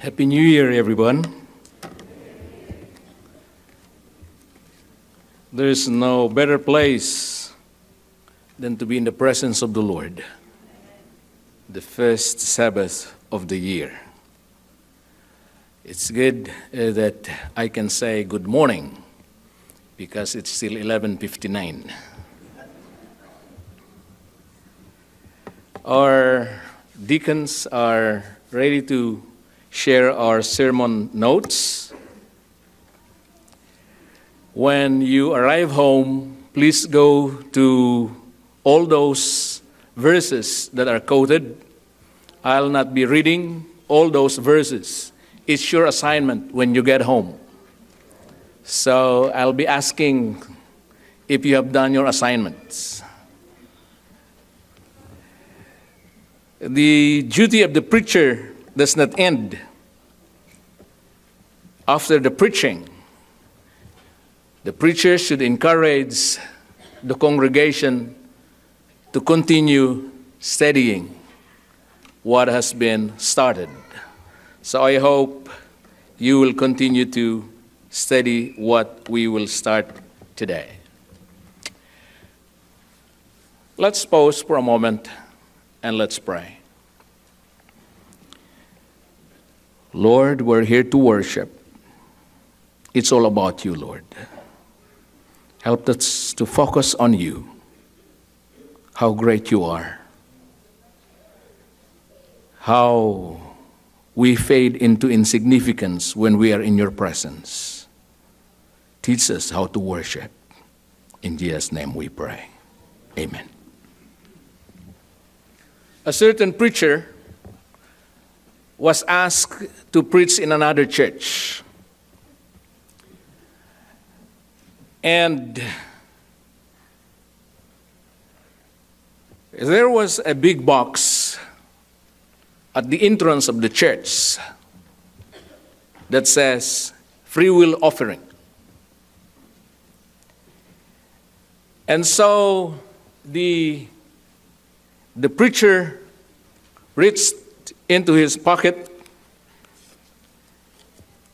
Happy New Year, everyone. There is no better place than to be in the presence of the Lord, the first Sabbath of the year. It's good that I can say good morning because it's still 11:59. Our deacons are ready to share our sermon notes. When you arrive home, please go to all those verses that are quoted. I'll not be reading all those verses. It's your assignment when you get home. So I'll be asking if you have done your assignments. The duty of the preacher does not end after the preaching. The preacher should encourage the congregation to continue studying what has been started. So I hope you will continue to study what we will start today. Let's pause for a moment and let's pray. Lord, we're here to worship. It's all about you, Lord. Help us to focus on you, how great you are, how we fade into insignificance when we are in your presence. Teach us how to worship. In Jesus' name we pray. Amen. A certain preacher was asked to preach in another church. And there was a big box at the entrance of the church that says, free will offering. And so the preacher reached into his pocket,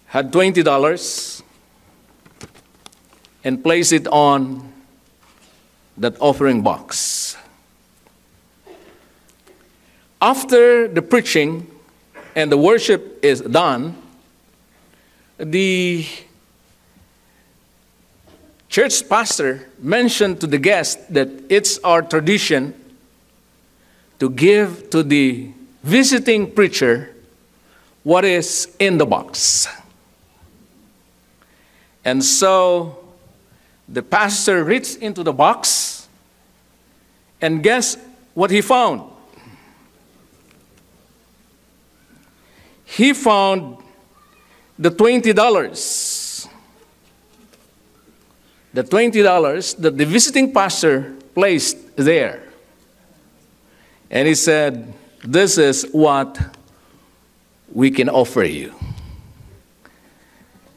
had $20, and placed it on that offering box. After the preaching and the worship is done, the church pastor mentioned to the guests that it's our tradition to give to the visiting preacher what is in the box. And so the pastor reached into the box, and guess what he found? He found the $20. The $20 that the visiting pastor placed there. And he said, this is what we can offer you.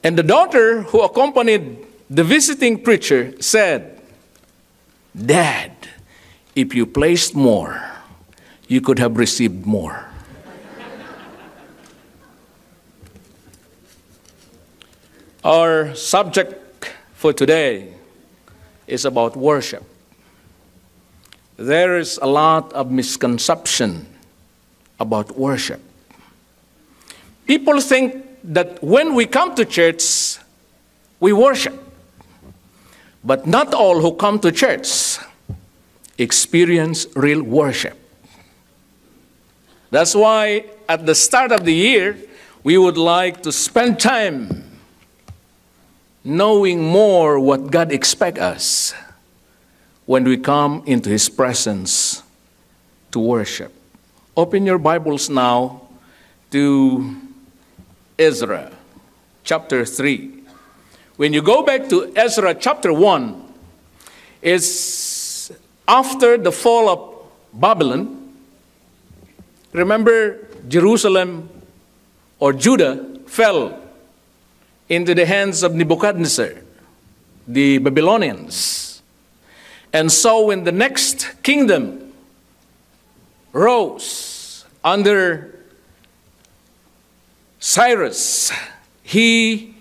And the daughter who accompanied the visiting preacher said, Dad, if you placed more, you could have received more. Our subject for today is about worship. There is a lot of misconception about worship. People think that when we come to church, we worship. But not all who come to church experience real worship. That's why at the start of the year, we would like to spend time knowing more what God expects us when we come into His presence to worship. Open your Bibles now to Ezra chapter 3. When you go back to Ezra chapter 1, it's after the fall of Babylon. Remember, Jerusalem or Judah fell into the hands of Nebuchadnezzar, the Babylonians. And so when the next kingdom rose under Cyrus, he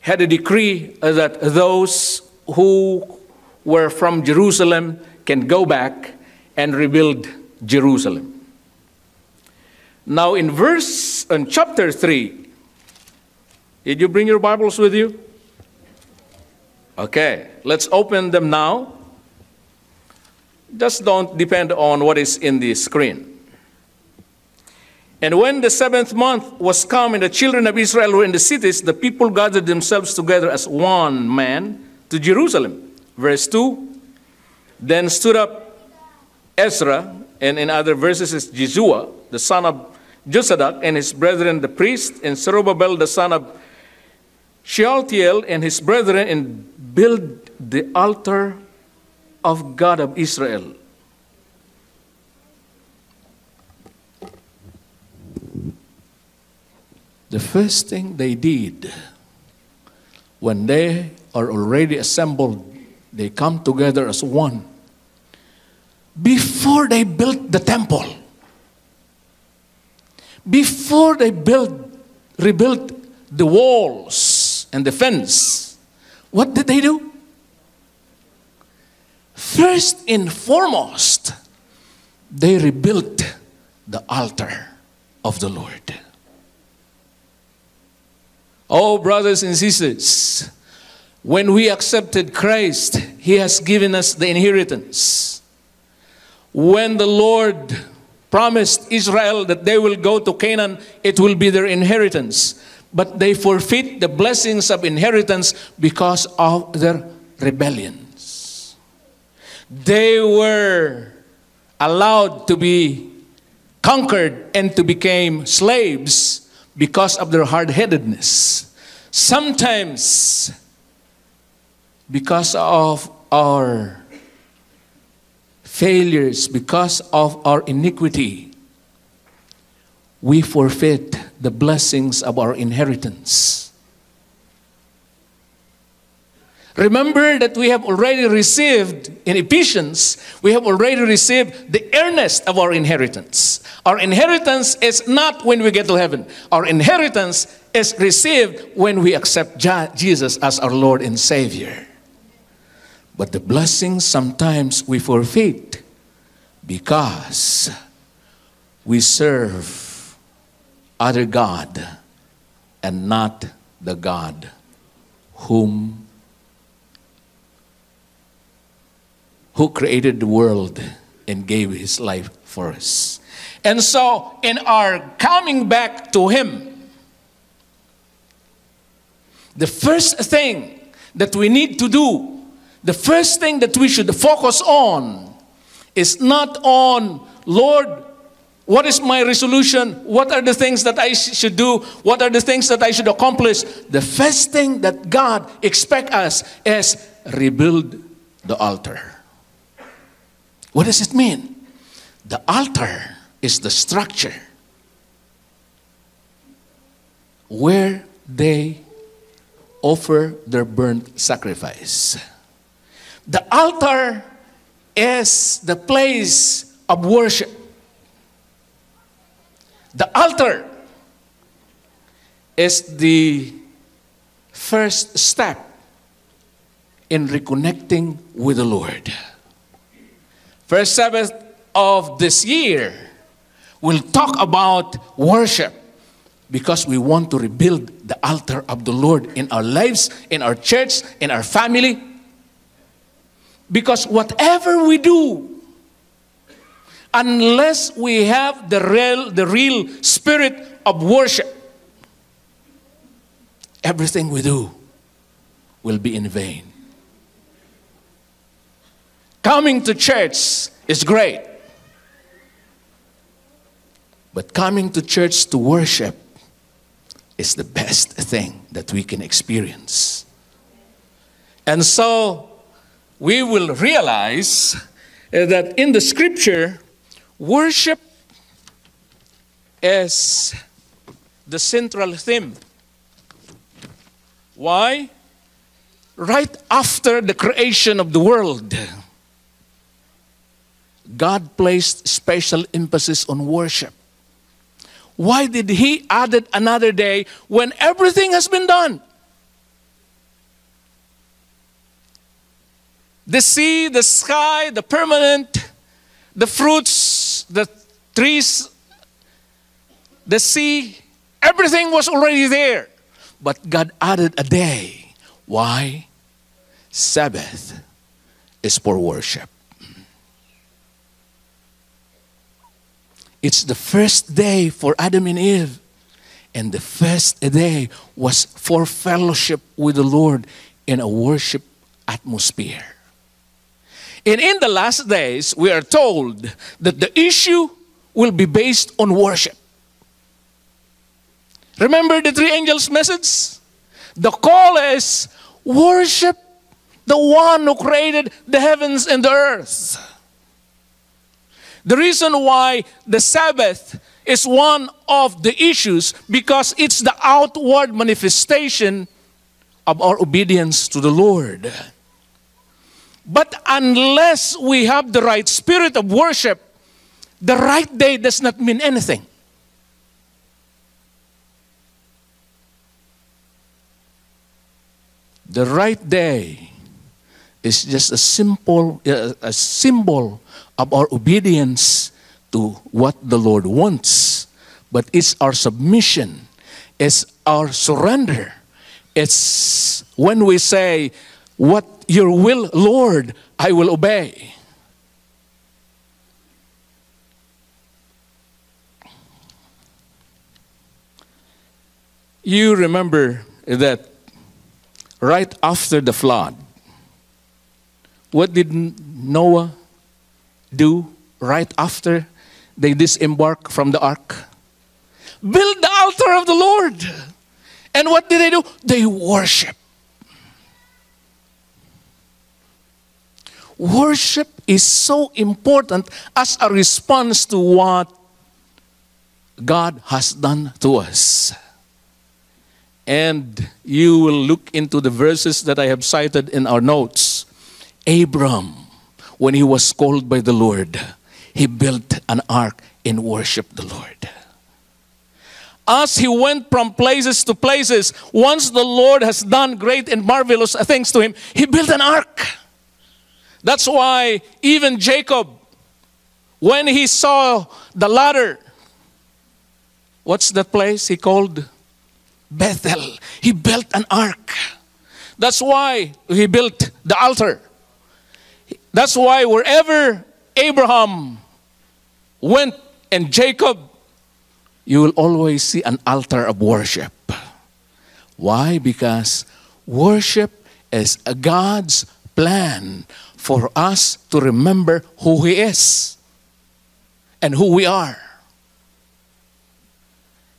had a decree that those who were from Jerusalem can go back and rebuild Jerusalem. Now in chapter 3, did you bring your Bibles with you? Okay, let's open them now. Just don't depend on what is in the screen. And when the 7th month was come and the children of Israel were in the cities, the people gathered themselves together as one man to Jerusalem. Verse 2, then stood up Ezra, and in other verses is Jeshua, the son of Josadak, and his brethren the priests, and Zerubbabel, the son of Shealtiel, and his brethren, and build the altar of God of Israel. The first thing they did, when they are already assembled, they come together as one. Before they built the temple, before they rebuilt the walls and the fence, what did they do? First and foremost, they rebuilt the altar of the Lord. Oh, brothers and sisters, when we accepted Christ, He has given us the inheritance. When the Lord promised Israel that they will go to Canaan, it will be their inheritance. But they forfeit the blessings of inheritance because of their rebellions. They were allowed to be conquered and to become slaves because of their hard-headedness. Sometimes, because of our failures, because of our iniquity, we forfeit the blessings of our inheritance. Remember that we have already received, in Ephesians, we have already received the earnest of our inheritance. Our inheritance is not when we get to heaven. Our inheritance is received when we accept Jesus as our Lord and Savior. But the blessings sometimes we forfeit because we serve other God and not the God who created the world and gave His life for us. And so, in our coming back to Him, the first thing that we need to do, the first thing that we should focus on is not on, Lord, what is my resolution? What are the things that I should do? What are the things that I should accomplish? The first thing that God expects us is rebuild the altar. What does it mean? The altar is the structure where they offer their burnt sacrifice. The altar is the place of worship. The altar is the first step in reconnecting with the Lord. First Sabbath of this year, we'll talk about worship because we want to rebuild the altar of the Lord in our lives, in our church, in our family. Because whatever we do, unless we have the real spirit of worship, everything we do will be in vain. Coming to church is great. But coming to church to worship is the best thing that we can experience. And so we will realize that in the scripture, worship is the central theme. Why? Right after the creation of the world, God placed special emphasis on worship. Why did He add another day when everything has been done? The sea, the sky, the permanent, the fruits, the trees, the sea, everything was already there. But God added a day. Why? Sabbath is for worship. It's the first day for Adam and Eve. And the first day was for fellowship with the Lord in a worship atmosphere. And in the last days, we are told that the issue will be based on worship. Remember the three angels' message? The call is worship the one who created the heavens and the earth. The reason why the Sabbath is one of the issues because it's the outward manifestation of our obedience to the Lord. But unless we have the right spirit of worship, the right day does not mean anything. The right day is just a symbol of our obedience to what the Lord wants. But it's our submission, it's our surrender. It's when we say, "What your will, Lord, I will obey." You remember that right after the flood, what did Noah do right after they disembarked from the ark? Build the altar of the Lord. And what did they do? They worship. Worship is so important as a response to what God has done to us. And you will look into the verses that I have cited in our notes. Abram, when he was called by the Lord, he built an ark and worshiped the Lord. As he went from places to places, once the Lord has done great and marvelous things to him, he built an ark. That's why even Jacob, when he saw the ladder, what's that place he called? Bethel. He built an ark. That's why he built the altar. That's why wherever Abraham went and Jacob, you will always see an altar of worship. Why? Because worship is God's plan for us to remember who He is and who we are.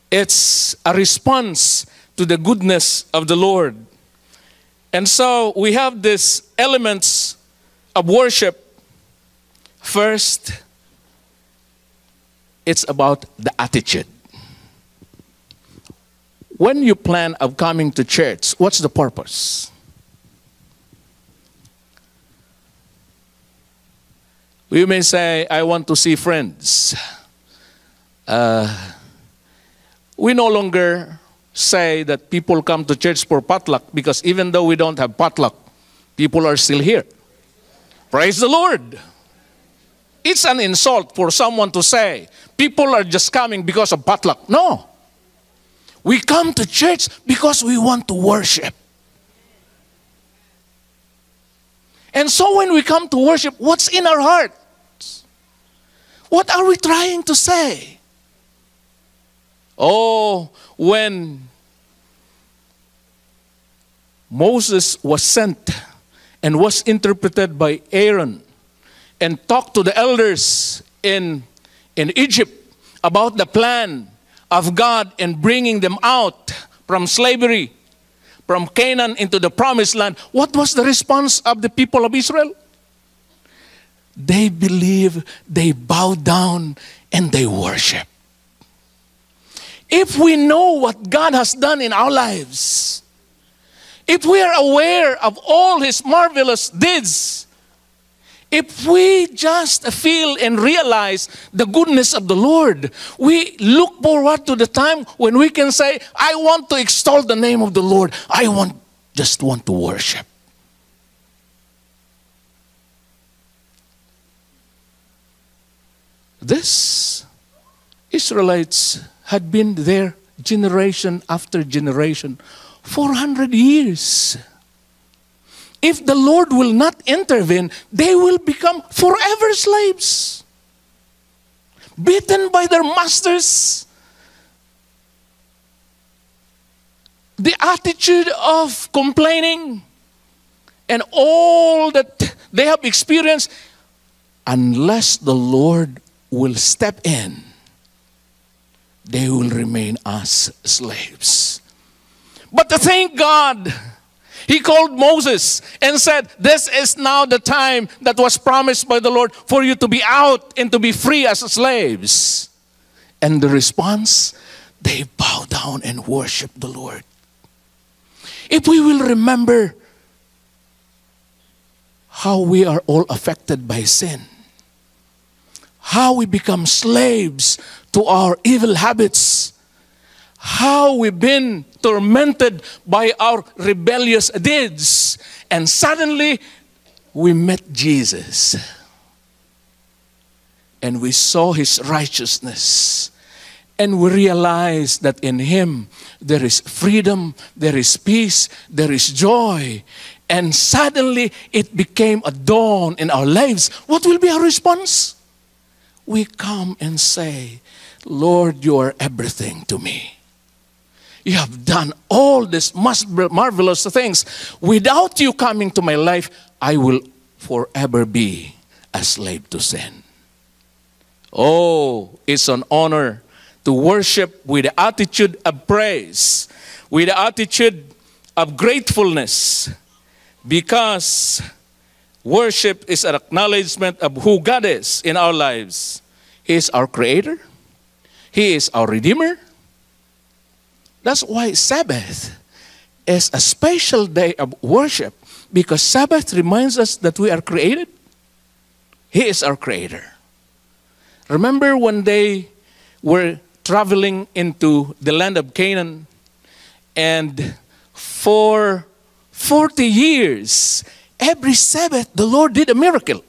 It's a response to the goodness of the Lord. And so we have these elements of worship. First, it's about the attitude. When you plan of coming to church, what's the purpose? You may say, I want to see friends. We no longer say that people come to church for potluck because even though we don't have potluck, people are still here. Praise the Lord. It's an insult for someone to say, people are just coming because of potluck. No. We come to church because we want to worship. And so when we come to worship, what's in our hearts? What are we trying to say? Oh, when Moses was sent and was interpreted by Aaron and talked to the elders in Egypt about the plan of God in bringing them out from slavery, from Canaan into the promised land, what was the response of the people of Israel? They believe, they bow down, and they worship. If we know what God has done in our lives, if we are aware of all His marvelous deeds, If we just feel and realize the goodness of the Lord, we look forward to the time when we can say, I want to extol the name of the Lord. Just want to worship. This Israelites had been there generation after generation, 400 years. If the Lord will not intervene, they will become forever slaves, beaten by their masters. The attitude of complaining and all that they have experienced, unless the Lord will step in, they will remain as slaves. But thank God, He called Moses and said, this is now the time that was promised by the Lord for you to be out and to be free as slaves. And the response, they bow down and worship the Lord. If we will remember how we are all affected by sin, how we become slaves to our evil habits, how we've been tormented by our rebellious deeds, and suddenly we met Jesus and we saw His righteousness, and we realized that in Him there is freedom, there is peace, there is joy, and suddenly it became a dawn in our lives. What will be our response? We come and say, Lord, you are everything to me. You have done all these marvelous things. Without you coming to my life, I will forever be a slave to sin. Oh, it's an honor to worship with the attitude of praise, with the attitude of gratefulness, because worship is an acknowledgement of who God is in our lives. He is our Creator. He is our Redeemer. That's why Sabbath is a special day of worship, because Sabbath reminds us that we are created. He is our Creator. Remember when they were traveling into the land of Canaan, and for 40 years, every Sabbath, the Lord did a miracle.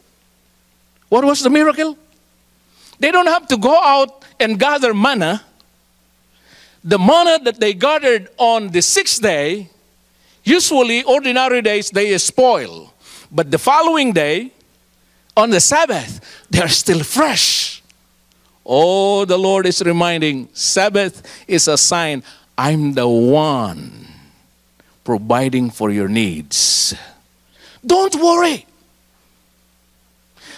What was the miracle? They don't have to go out and gather manna. The manna that they gathered on the 6th day, usually ordinary days, they spoil. But the following day, on the Sabbath, they are still fresh. Oh, the Lord is reminding, Sabbath is a sign, I'm the one providing for your needs. Don't worry.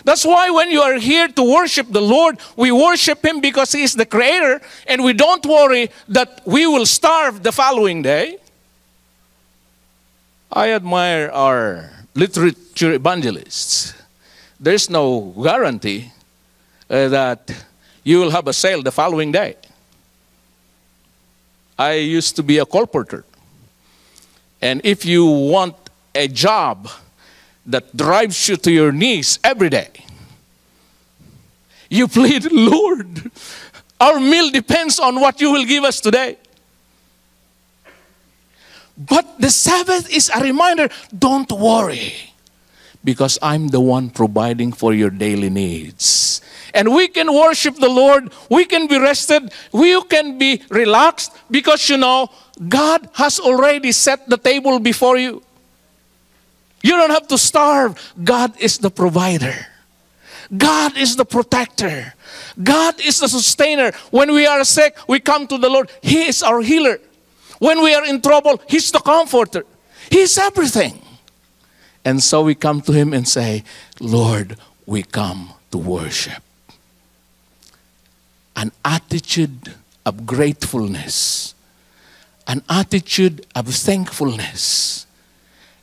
That's why when you are here to worship the Lord, we worship Him because He is the Creator, and we don't worry that we will starve the following day. I admire our literature evangelists. There's no guarantee that you will have a sale the following day. I used to be a colporteur. And if you want a job that drives you to your knees every day, you plead, Lord, our meal depends on what you will give us today. But the Sabbath is a reminder, don't worry, because I'm the one providing for your daily needs. And we can worship the Lord, we can be rested, we can be relaxed, because you know, God has already set the table before you. You don't have to starve. God is the provider. God is the protector. God is the sustainer. When we are sick, we come to the Lord. He is our healer. When we are in trouble, He's the comforter. He is everything. And so we come to Him and say, Lord, we come to worship. An attitude of gratefulness. An attitude of thankfulness.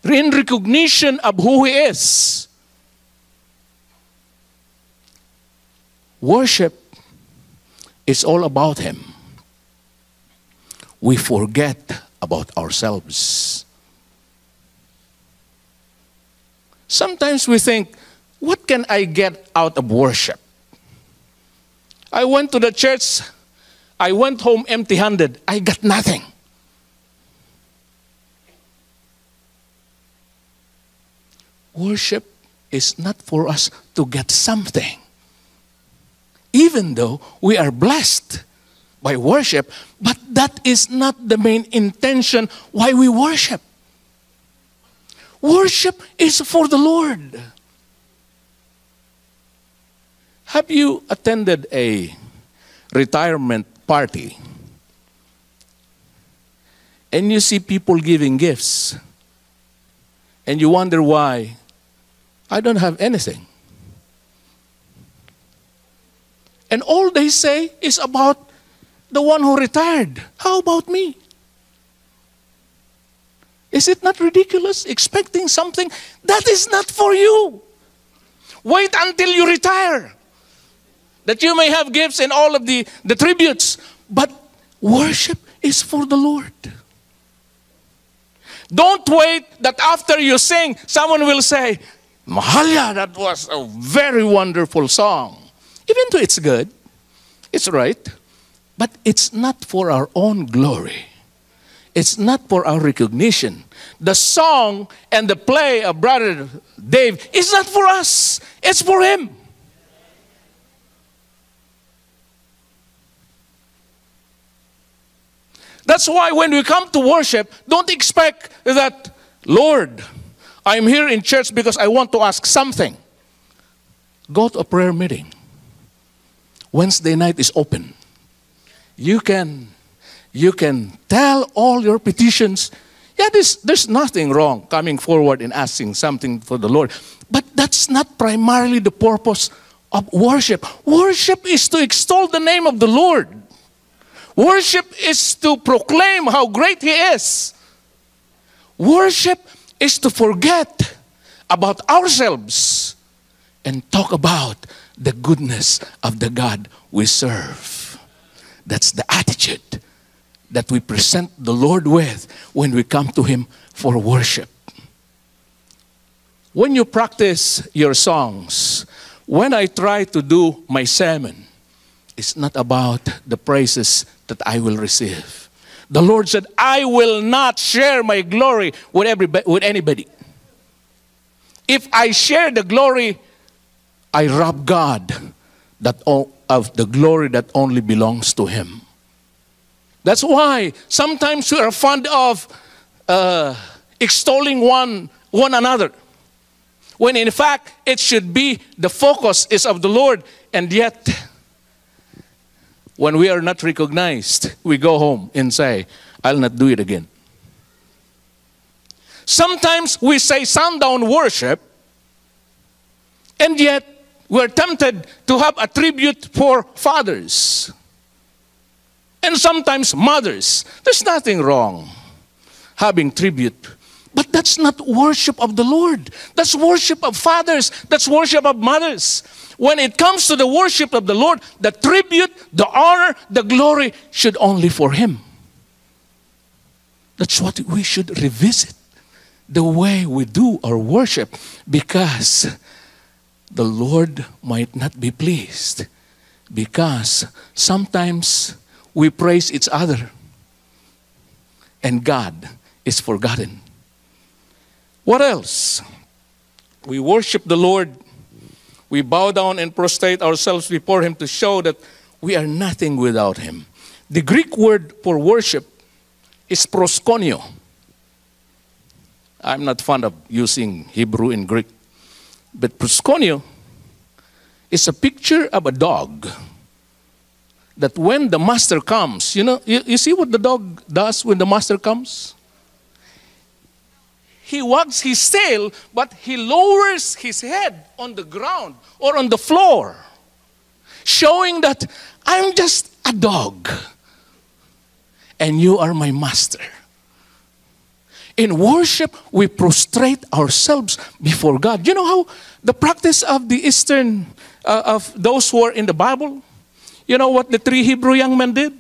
In recognition of who He is. Worship is all about Him. We forget about ourselves. Sometimes we think, what can I get out of worship? I went to the church. I went home empty-handed. I got nothing. Worship is not for us to get something. Even though we are blessed by worship, but that is not the main intention why we worship. Worship is for the Lord. Have you attended a retirement party and you see people giving gifts and you wonder why? I don't have anything. And all they say is about the one who retired. How about me? Is it not ridiculous expecting something that is not for you? Wait until you retire, that you may have gifts and all of the tributes. But worship is for the Lord. Don't wait that after you sing, someone will say, Mahalya, that was a very wonderful song. Even though it's good, it's right, but it's not for our own glory. It's not for our recognition. The song and the play of Brother Dave is not for us. It's for him. That's why when we come to worship, don't expect that, Lord, I'm here in church because I want to ask something. Go to a prayer meeting. Wednesday night is open. You can tell all your petitions. Yeah, there's nothing wrong coming forward and asking something for the Lord. But that's not primarily the purpose of worship. Worship is to extol the name of the Lord. Worship is to proclaim how great He is. Worship is to forget about ourselves and talk about the goodness of the God we serve. That's the attitude that we present the Lord with when we come to Him for worship. When you practice your songs, when I try to do my sermon, it's not about the praises that I will receive. The Lord said, I will not share my glory with anybody. If I share the glory, I rob God of the glory that only belongs to Him. That's why sometimes we are fond of extolling one another, when in fact it should be the focus is of the Lord. And yet, when we are not recognized, we go home and say, I'll not do it again. Sometimes we say sundown worship, and yet we're tempted to have a tribute for fathers. And sometimes mothers. There's nothing wrong having tribute. But that's not worship of the Lord. That's worship of fathers. That's worship of mothers. When it comes to the worship of the Lord, the tribute, the honor, the glory should only for Him. That's what we should revisit, the way we do our worship, because the Lord might not be pleased, because sometimes we praise each other and God is forgotten. What else? We worship the Lord. We bow down and prostrate ourselves before Him to show that we are nothing without Him. The Greek word for worship is proskuneo. I'm not fond of using Hebrew and Greek, but proskuneo is a picture of a dog that when the master comes, you see what the dog does when the master comes? He wags his tail, but he lowers his head on the ground or on the floor, showing that I'm just a dog and you are my master. In worship, we prostrate ourselves before God. You know how the practice of the Eastern, of those who are in the Bible, you know what the 3 Hebrew young men did?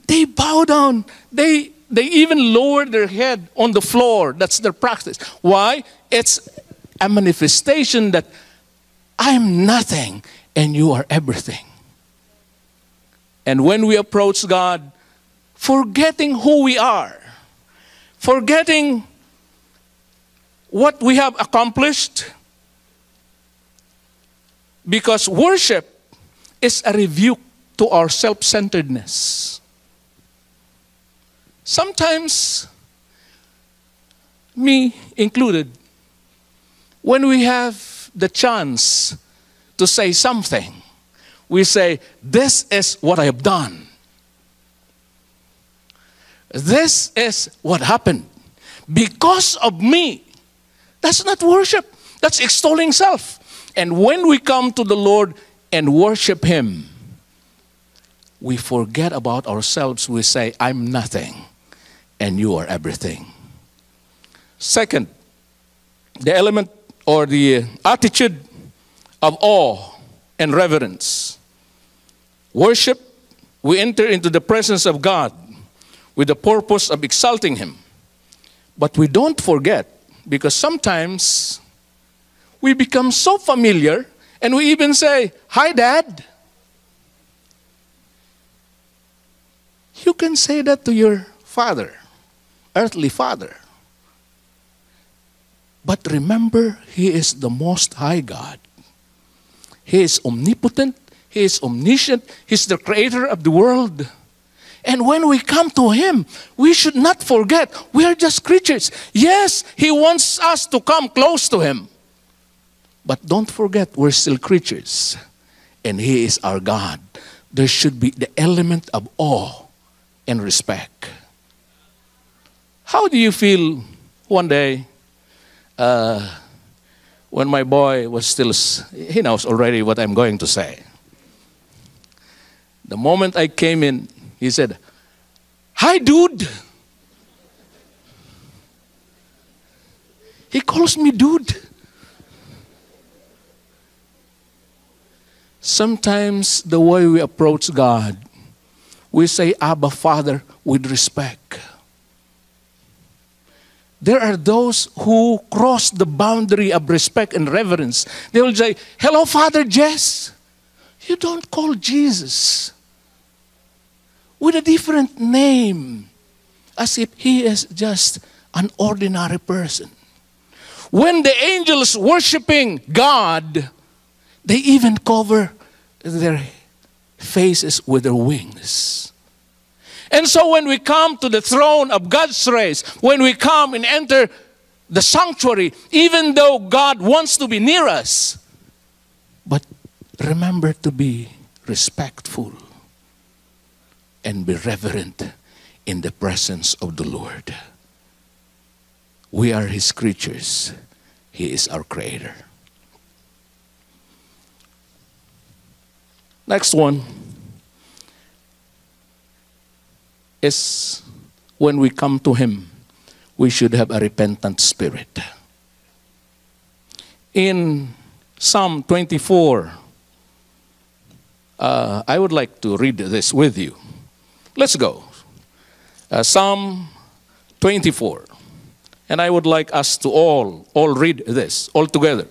They bow down. They they even lower their head on the floor. That's their practice. Why? It's a manifestation that I'm nothing and you are everything. And when we approach God, forgetting who we are, forgetting what we have accomplished, because worship is a rebuke to our self-centeredness. Sometimes, me included, when we have the chance to say something, we say, this is what I have done. This is what happened. Because of me. That's not worship. That's extolling self. And when we come to the Lord and worship Him, we forget about ourselves. We say, I'm nothing and you are everything. Second, the element or the attitude of awe and reverence. Worship, we enter into the presence of God with the purpose of exalting Him. But we don't forget, because sometimes we become so familiar and we even say, hi, Dad. You can say that to your father, earthly father. But remember, He is the Most High God. He is omnipotent. He is omniscient. He's the creator of the world. And when we come to Him, we should not forget we are just creatures. Yes, He wants us to come close to Him. But don't forget, we're still creatures. And He is our God. There should be the element of awe and respect. How do you feel one day when my boy was still, he knows already what I'm going to say. The moment I came in, he said, hi, dude. He calls me dude. Sometimes the way we approach God, we say, Abba, Father, with respect. There are those who cross the boundary of respect and reverence. They will say, hello, Father Jess. You don't call Jesus with a different name, as if He is just an ordinary person. When the angels worshiping God, they even cover their faces with their wings. And so when we come to the throne of God's grace, when we come and enter the sanctuary, even though God wants to be near us, but remember to be respectful and be reverent in the presence of the Lord. We are His creatures. He is our Creator. Next one is when we come to Him, we should have a repentant spirit. In Psalm 24, I would like to read this with you. Let's go. Psalm 24. And I would like us to all read this all together,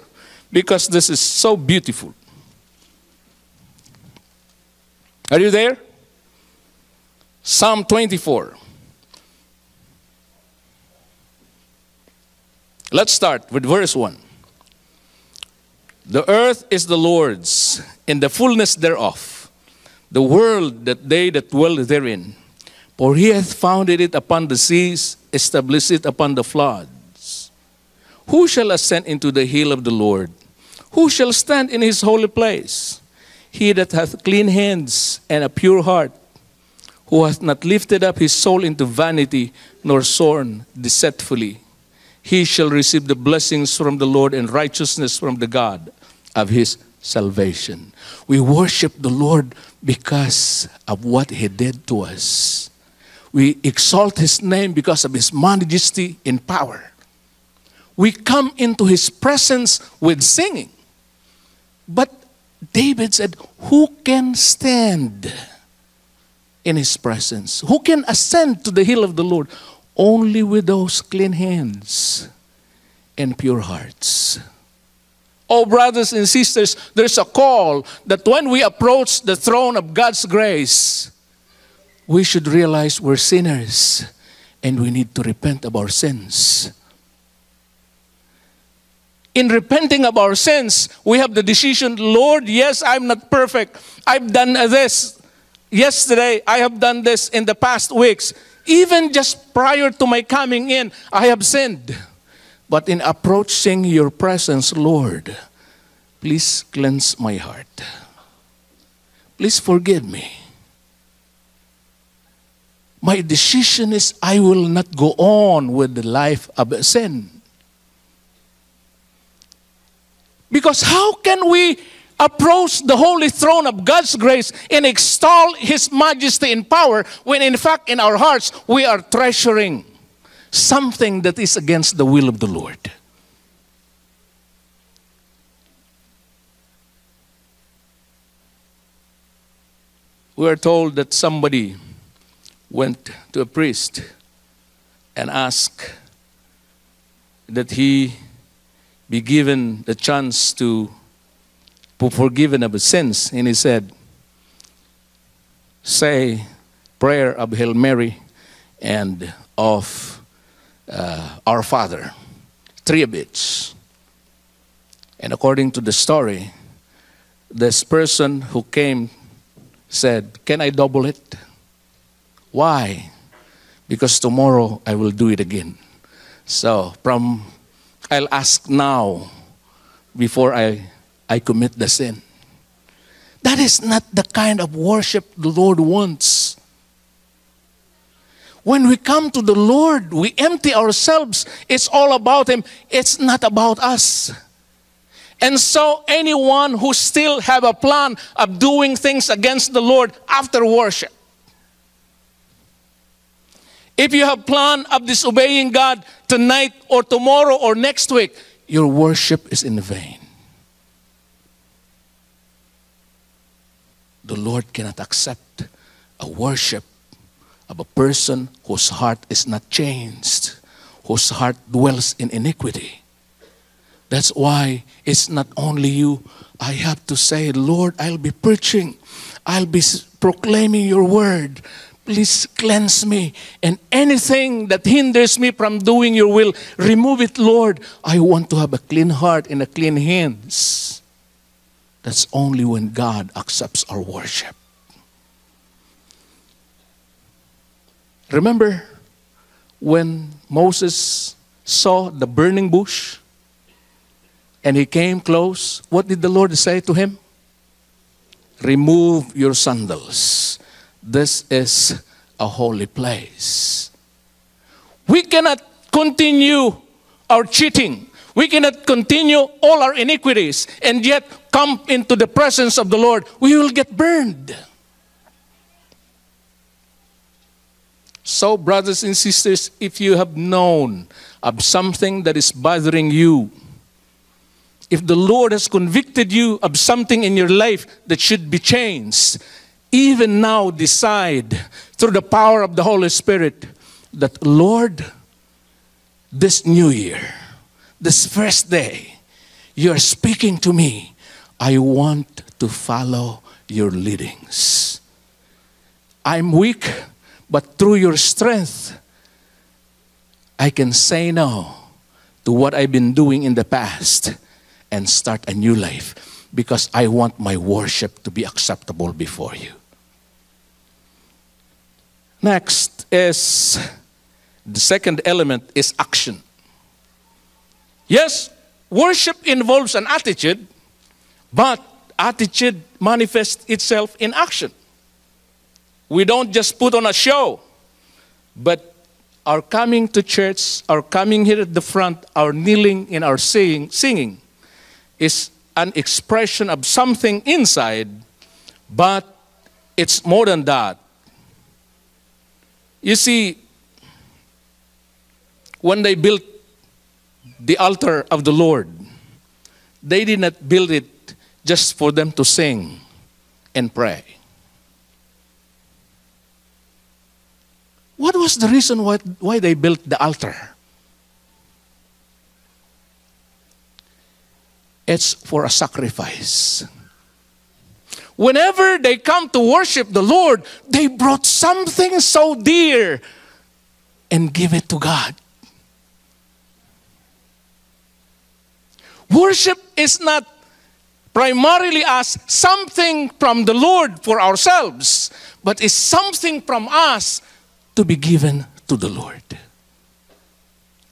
because this is so beautiful. Are you there? Psalm 24. Let's start with verse 1. The earth is the Lord's, and the fullness thereof, the world that they that dwell therein. For He hath founded it upon the seas, established it upon the floods. Who shall ascend into the hill of the Lord? Who shall stand in His holy place? He that hath clean hands and a pure heart, who hath not lifted up his soul into vanity, nor sworn deceitfully. He shall receive the blessings from the Lord and righteousness from the God of his salvation. We worship the Lord because of what He did to us. We exalt His name because of His majesty in power. We come into His presence with singing. But David said, who can stand in His presence? Who can ascend to the hill of the Lord? Only with those clean hands and pure hearts. Oh, brothers and sisters, there's a call that when we approach the throne of God's grace, we should realize we're sinners and we need to repent of our sins. In repenting of our sins, we have the decision, Lord, yes, I'm not perfect. I've done this yesterday. I have done this in the past weeks. Even just prior to my coming in, I have sinned. But in approaching your presence, Lord, please cleanse my heart. Please forgive me. My decision is I will not go on with the life of sin. Because how can we approach the holy throne of God's grace and extol His majesty and power when in fact in our hearts we are treasuring something that is against the will of the Lord? We are told that somebody went to a priest and asked that he be given the chance to be forgiven of his sins. And he said, say prayer of Hail Mary and of Our Father, 3 of each. And according to the story, this person who came said, can I double it? Why? Because tomorrow I will do it again. So I'll ask now before I commit the sin. That is not the kind of worship the Lord wants. When we come to the Lord, we empty ourselves. It's all about Him. It's not about us. And so anyone who still have a plan of doing things against the Lord after worship, if you have plan of disobeying God tonight or tomorrow or next week, your worship is in vain. The Lord cannot accept a worship of a person whose heart is not changed, whose heart dwells in iniquity. That's why it's not only you. I have to say, Lord, I'll be preaching. I'll be proclaiming your word. Please cleanse me. And anything that hinders me from doing your will, remove it, Lord. I want to have a clean heart and a clean hands. That's only when God accepts our worship. Remember when Moses saw the burning bush and he came close, what did the Lord say to him? Remove your sandals. This is a holy place. We cannot continue our cheating. We cannot continue all our iniquities and yet come into the presence of the Lord. We will get burned. So, brothers and sisters, if you have known of something that is bothering you, if the Lord has convicted you of something in your life that should be changed, even now decide through the power of the Holy Spirit that, Lord, this new year, this first day, you are speaking to me. I want to follow your leadings. I'm weak, but through your strength, I can say no to what I've been doing in the past and start a new life because I want my worship to be acceptable before you. Next is, the second element is action. Yes, worship involves an attitude, but attitude manifests itself in action. We don't just put on a show, but our coming to church, our coming here at the front, our kneeling in our singing is an expression of something inside, but it's more than that. You see, when they built the altar of the Lord, they did not build it just for them to sing and pray. was the reason why they built the altar. It's for a sacrifice. Whenever they come to worship the Lord, they brought something so dear and give it to God. Worship is not primarily as something from the Lord for ourselves, but is something from us to be given to the Lord.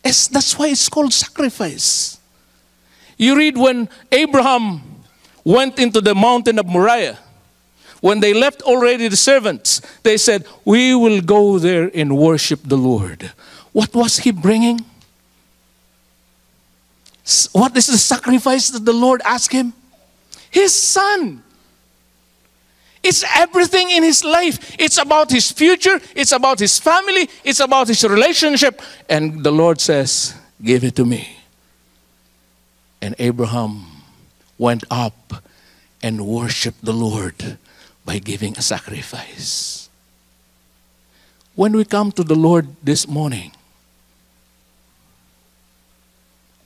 That's why it's called sacrifice. You read when Abraham went into the mountain of Moriah, when they left already the servants, they said, we will go there and worship the Lord. What was he bringing? What is the sacrifice that the Lord asked him? His son. It's everything in his life. It's about his future. It's about his family. It's about his relationship. And the Lord says, give it to me. And Abraham went up and worshiped the Lord by giving a sacrifice. When we come to the Lord this morning,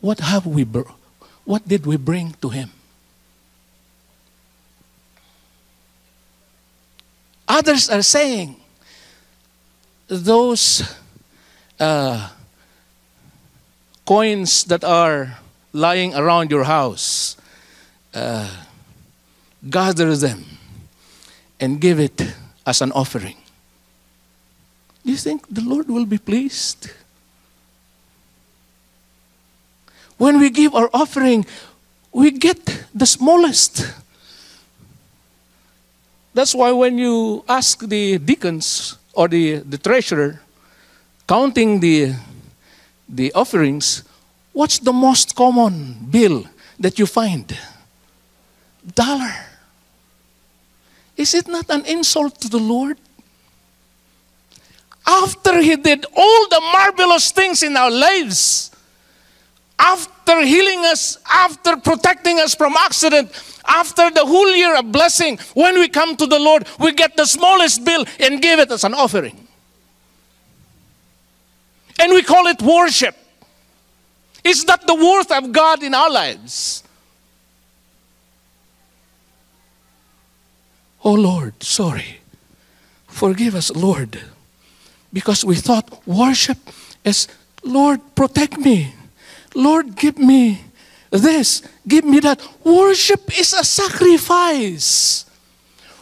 what did we bring to Him? Others are saying, those coins that are lying around your house, gather them and give it as an offering. Do you think the Lord will be pleased? When we give our offering, we get the smallest. That's why when you ask the deacons or the treasurer, counting the offerings, what's the most common bill that you find? $1. Is it not an insult to the Lord? After He did all the marvelous things in our lives, after healing us, after protecting us from accident, after the whole year of blessing, when we come to the Lord, we get the smallest bill and give it as an offering. And we call it worship. Is that the worth of God in our lives? Oh Lord, sorry. Forgive us, Lord. Because we thought worship is, Lord, protect me. Lord, give me this, give me that. Worship is a sacrifice.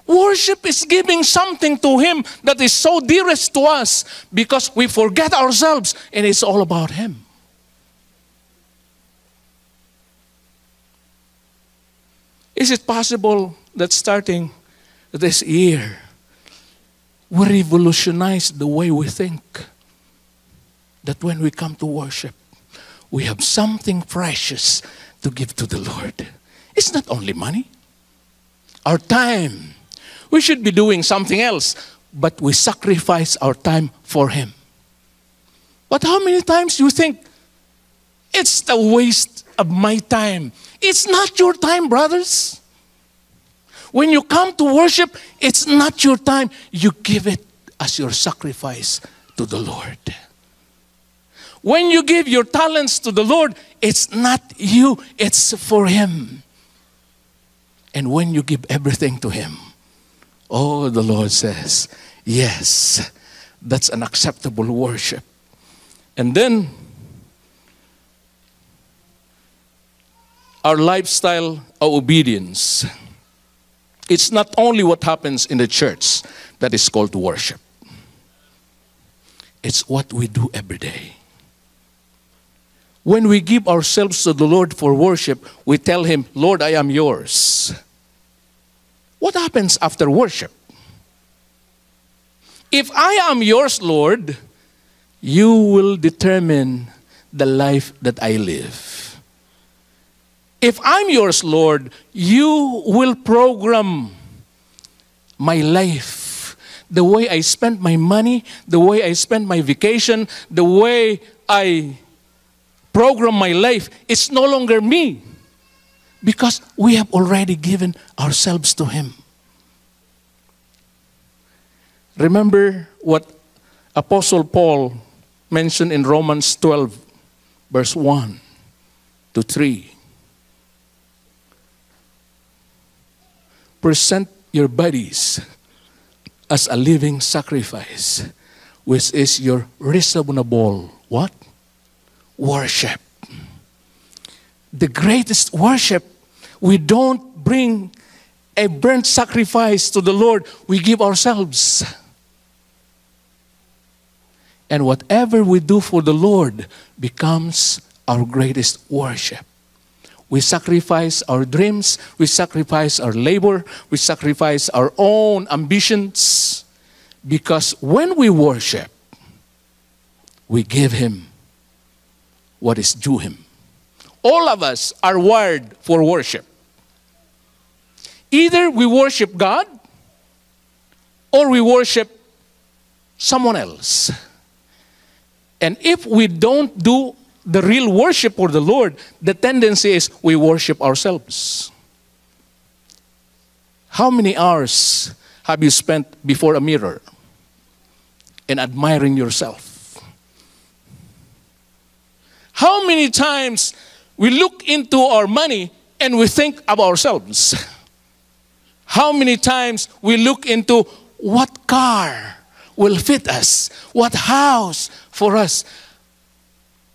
Worship is giving something to Him that is so dearest to us because we forget ourselves and it's all about Him. Is it possible that starting this year, we revolutionize the way we think? That when we come to worship, we have something precious to give to the Lord. It's not only money. Our time. We should be doing something else, but we sacrifice our time for Him. But how many times do you think, it's the waste of my time? It's not your time, brothers. When you come to worship, it's not your time. You give it as your sacrifice to the Lord. When you give your talents to the Lord, it's not you, it's for Him. And when you give everything to Him, oh, the Lord says, yes, that's an acceptable worship. And then, our lifestyle of obedience. It's not only what happens in the church that is called to worship. It's what we do every day. When we give ourselves to the Lord for worship, we tell Him, Lord, I am yours. What happens after worship? If I am yours, Lord, you will determine the life that I live. If I'm yours, Lord, you will program my life. The way I spend my money, the way I spend my vacation, the way I program my life, it's no longer me. Because we have already given ourselves to Him. Remember what Apostle Paul mentioned in Romans 12, verse 1 to 3. Present your bodies as a living sacrifice, which is your reasonable, what? Worship. The greatest worship, we don't bring a burnt sacrifice to the Lord. We give ourselves. And whatever we do for the Lord becomes our greatest worship. We sacrifice our dreams, we sacrifice our labor, we sacrifice our own ambitions, because when we worship, we give Him what is due Him. All of us are wired for worship. Either we worship God or we worship someone else. And if we don't do the real worship for the Lord, the tendency is we worship ourselves. How many hours have you spent before a mirror and admiring yourself? How many times we look into our money and we think of ourselves? How many times we look into what car will fit us, what house for us?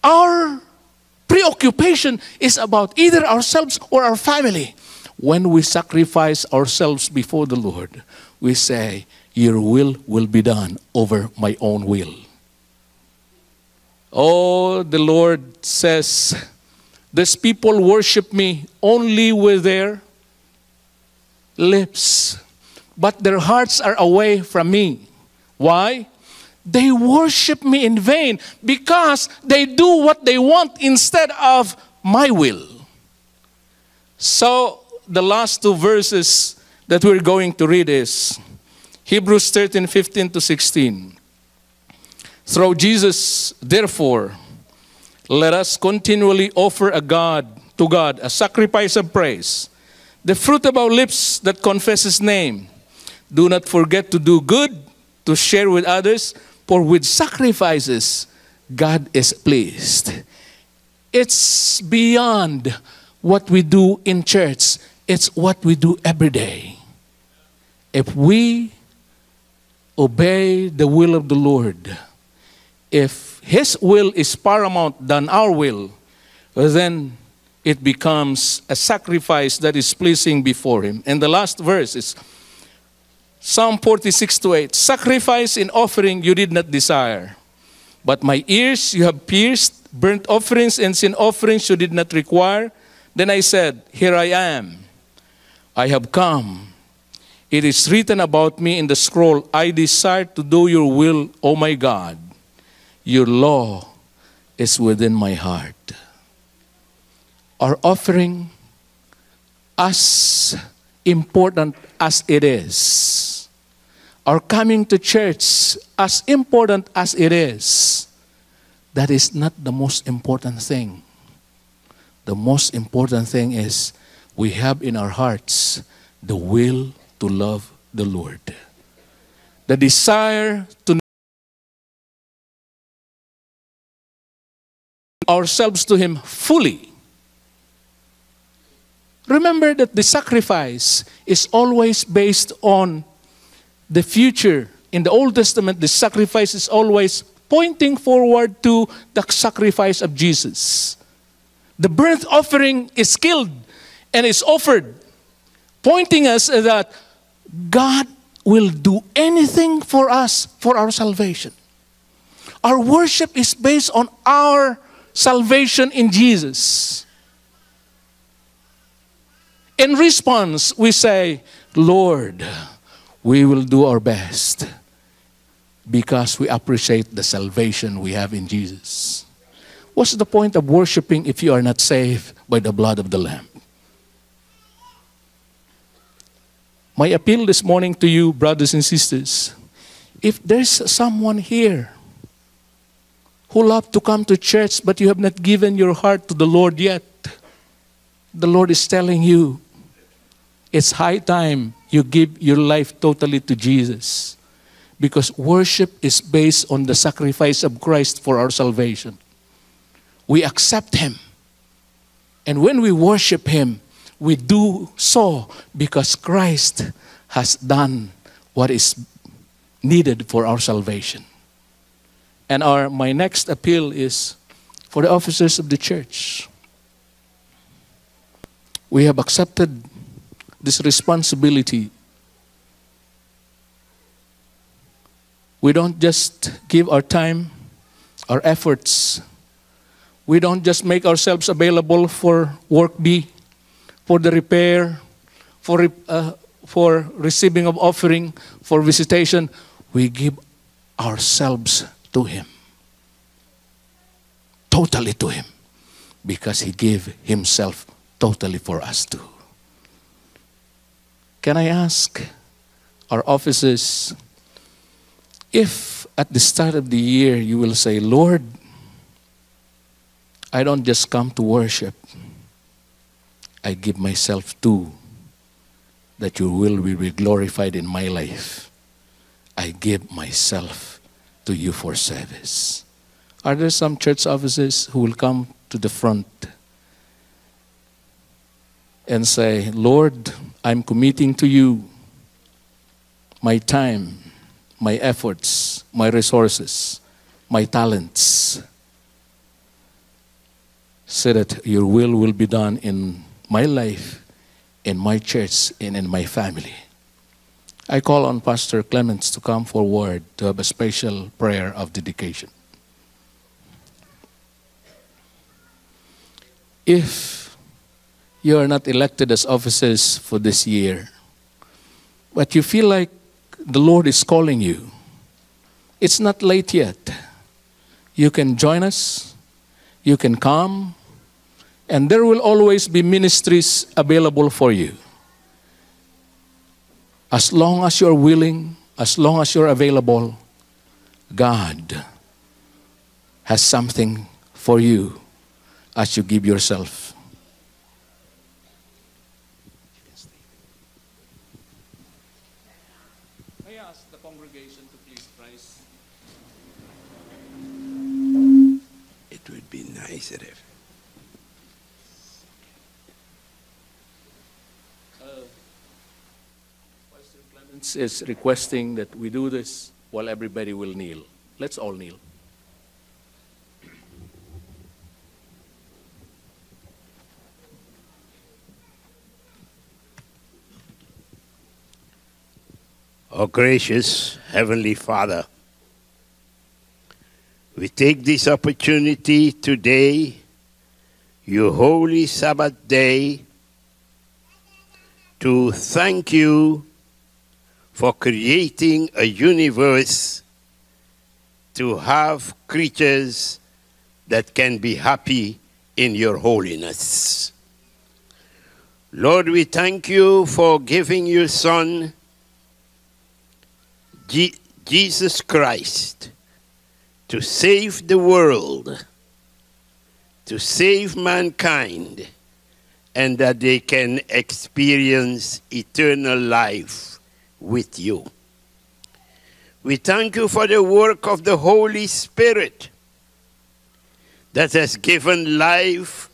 Our preoccupation is about either ourselves or our family. When we sacrifice ourselves before the Lord, we say, your will be done over my own will. Oh, the Lord says, these people worship me only with their lips, but their hearts are away from me. Why? They worship me in vain because they do what they want instead of my will. So, the last two verses that we're going to read is Hebrews 13, 15 to 16. Through Jesus, therefore, let us continually offer to God a sacrifice of praise, the fruit of our lips that confess His name. Do not forget to do good, to share with others, for with sacrifices, God is pleased. It's beyond what we do in church. It's what we do every day. If we obey the will of the Lord, if His will is paramount than our will, then it becomes a sacrifice that is pleasing before Him. And the last verse is Psalm 46:8. Sacrifice and offering you did not desire, but my ears you have pierced. Burnt offerings and sin offerings you did not require. Then I said, here I am. I have come. It is written about me in the scroll, I desire to do your will, O my God. Your law is within my heart. Our offering, as important as it is, our coming to church, as important as it is, that is not the most important thing. The most important thing is we have in our hearts the will to love the Lord. The desire to ourselves to Him fully. Remember that the sacrifice is always based on the future. In the Old Testament, the sacrifice is always pointing forward to the sacrifice of Jesus. The burnt offering is killed and is offered, pointing us that God will do anything for us for our salvation. Our worship is based on our salvation in Jesus. In response, we say, Lord, we will do our best because we appreciate the salvation we have in Jesus. What's the point of worshiping if you are not saved by the blood of the Lamb? My appeal this morning to you, brothers and sisters, if there's someone here who loves to come to church but you have not given your heart to the Lord yet, the Lord is telling you, it's high time you give your life totally to Jesus. because worship is based on the sacrifice of Christ for our salvation. We accept Him. And when we worship Him, we do so because Christ has done what is needed for our salvation. And my next appeal is for the officers of the church. We have accepted this responsibility. We don't just give our time, our efforts. We don't just make ourselves available for work B, for the repair, for receiving of offering, for visitation. We give ourselves to Him. Totally to Him. Because He gave Himself totally for us too. Can I ask our officers, if at the start of the year you will say, Lord, I don't just come to worship, I give myself to, that your will be glorified in my life. I give myself to you for service. Are there some church officers who will come to the front and say, Lord, I'm committing to you my time, my efforts, my resources, my talents, so that your will be done in my life, in my church, and in my family. I call on Pastor Clements to come forward to have a special prayer of dedication. If you are not elected as officers for this year, but you feel like the Lord is calling you, it's not late yet. You can join us, you can come, and there will always be ministries available for you. As long as you're willing, as long as you're available, God has something for you as you give yourself. I ask the congregation to please rise. It would be nice if Pastor Clements is requesting that we do this while everybody will kneel. Let's all kneel. Oh, gracious Heavenly Father, we take this opportunity today, your holy Sabbath day, to thank you for creating a universe to have creatures that can be happy in your holiness. Lord, we thank you for giving your Son, Jesus Christ, to save the world, to save mankind, and that they can experience eternal life with you. We thank you for the work of the Holy Spirit that has given life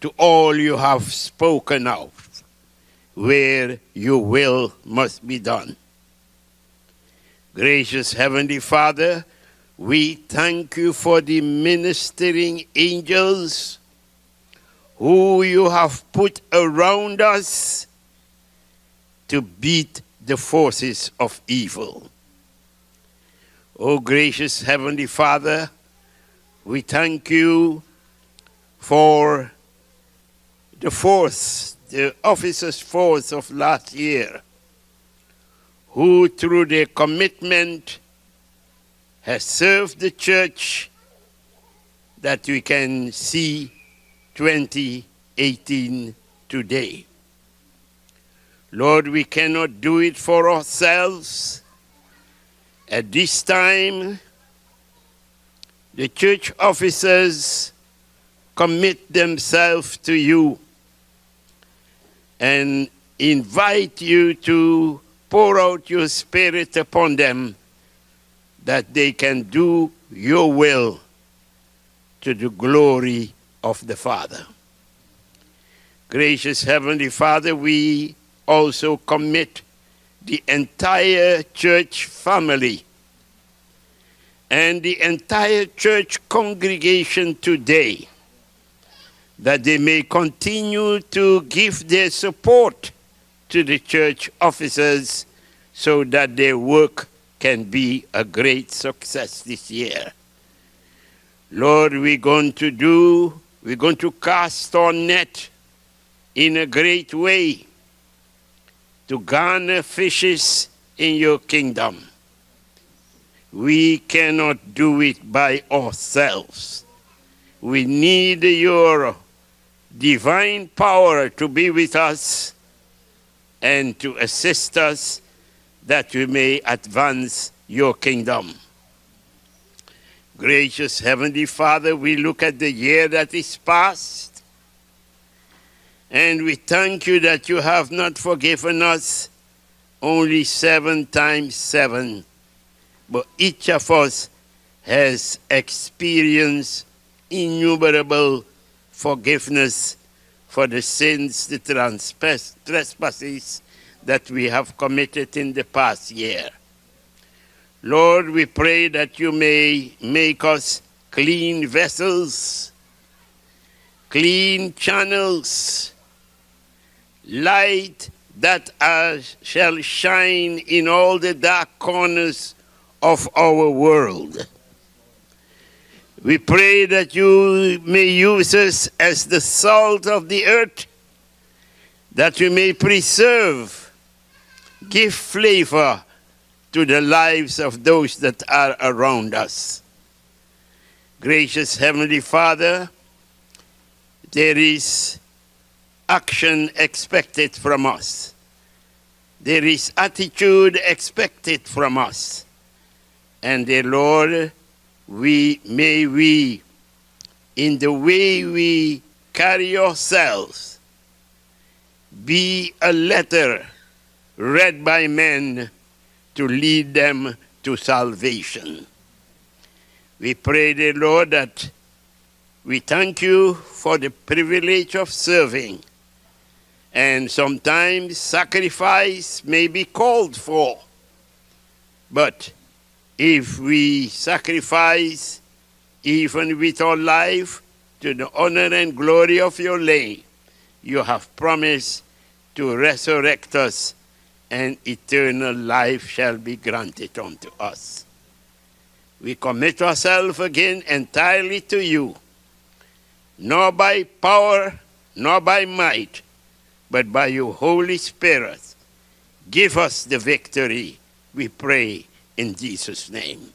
to all you have spoken of, where your will must be done. Gracious Heavenly Father, we thank you for the ministering angels who you have put around us to beat the forces of evil. Oh, gracious Heavenly Father, we thank you for the force, the officers' force of last year, who through their commitment has served the church, that we can see 2018 today. Lord, we cannot do it for ourselves. At this time, the church officers commit themselves to you and invite you to pour out your Spirit upon them, that they can do your will to the glory of the Father. Gracious Heavenly Father, we also commit the entire church family and the entire church congregation today, that they may continue to give their support to the church officers so that their work can be a great success this year. Lord, we're going to cast our net in a great way to garner fishes in your kingdom. We cannot do it by ourselves. We need your divine power to be with us and to assist us, that we may advance your kingdom. Gracious Heavenly Father, we look at the year that is past, and we thank you that you have not forgiven us only 7 times 7, but each of us has experienced innumerable forgiveness for the sins, the trespasses that we have committed in the past year. Lord, we pray that you may make us clean vessels, clean channels, light that shall shine in all the dark corners of our world. We pray that you may use us as the salt of the earth, that we may preserve, give flavor to the lives of those that are around us. Gracious Heavenly Father, there is action expected from us. There is attitude expected from us. And dear Lord, may we, in the way we carry ourselves, be a letter read by men to lead them to salvation. We pray, dear Lord, that we thank you for the privilege of serving. And sometimes sacrifice may be called for. But if we sacrifice even with our life to the honor and glory of your name, you have promised to resurrect us, and eternal life shall be granted unto us. We commit ourselves again entirely to you, not by power, nor by might, but by your Holy Spirit. Give us the victory, we pray in Jesus' name.